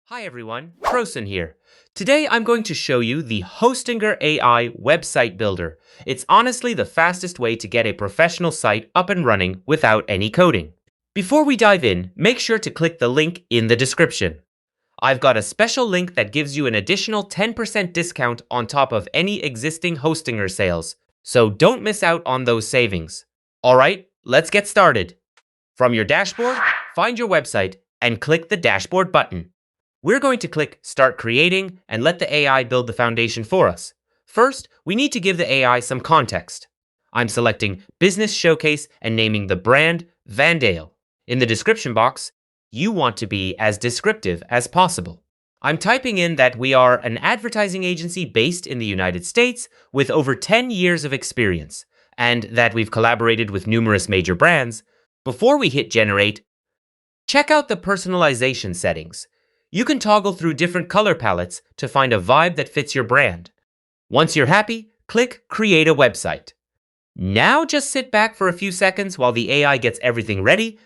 Hi everyone, Prosun here. Today I'm going to show you the Hostinger AI website builder. It's honestly the fastest way to get a professional site up and running without any coding. Before we dive in, make sure to click the link in the description. I've got a special link that gives you an additional 10% discount on top of any existing Hostinger sales, so don't miss out on those savings. Alright, let's get started. From your dashboard, find your website and click the dashboard button. We're going to click Start Creating and let the AI build the foundation for us. First, we need to give the AI some context. I'm selecting Business Showcase and naming the brand Vandeil. In the description box, you want to be as descriptive as possible. I'm typing in that we are an advertising agency based in the United States with over 10 years of experience, and that we've collaborated with numerous major brands. Before we hit Generate, check out the personalization settings. You can toggle through different color palettes to find a vibe that fits your brand. Once you're happy, click Create a Website. Now just sit back for a few seconds while the AI gets everything ready,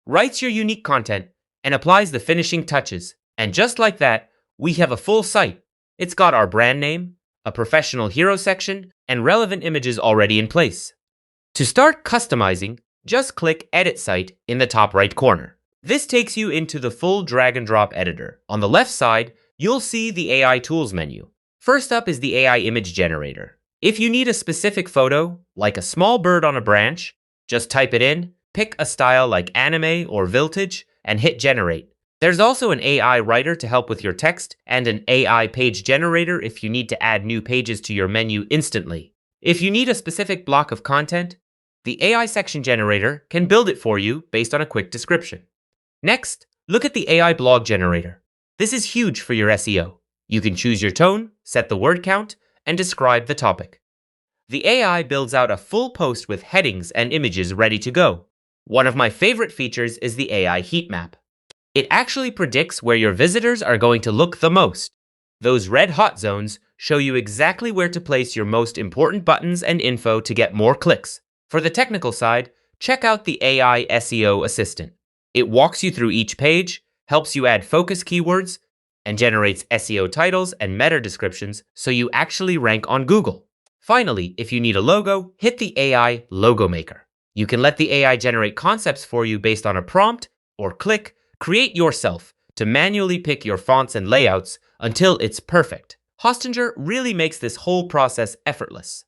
writes your unique content, and applies the finishing touches. And just like that, we have a full site. It's got our brand name, a professional hero section, and relevant images already in place. To start customizing, just click Edit Site in the top right corner. This takes you into the full drag and drop editor. On the left side, you'll see the AI Tools menu. First up is the AI Image Generator. If you need a specific photo, like a small bird on a branch, just type it in, pick a style like anime or vintage, and hit Generate. There's also an AI Writer to help with your text, and an AI Page Generator if you need to add new pages to your menu instantly. If you need a specific block of content, the AI Section Generator can build it for you based on a quick description. Next, look at the AI Blog Generator. This is huge for your SEO. You can choose your tone, set the word count, and describe the topic. The AI builds out a full post with headings and images ready to go. One of my favorite features is the AI Heatmap. It actually predicts where your visitors are going to look the most. Those red hot zones show you exactly where to place your most important buttons and info to get more clicks. For the technical side, check out the AI SEO Assistant. It walks you through each page, helps you add focus keywords, and generates SEO titles and meta descriptions so you actually rank on Google. Finally, if you need a logo, hit the AI Logo Maker. You can let the AI generate concepts for you based on a prompt, or click Create Yourself to manually pick your fonts and layouts until it's perfect. Hostinger really makes this whole process effortless.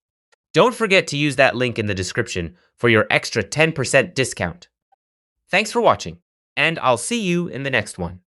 Don't forget to use that link in the description for your extra 10% discount. Thanks for watching, and I'll see you in the next one.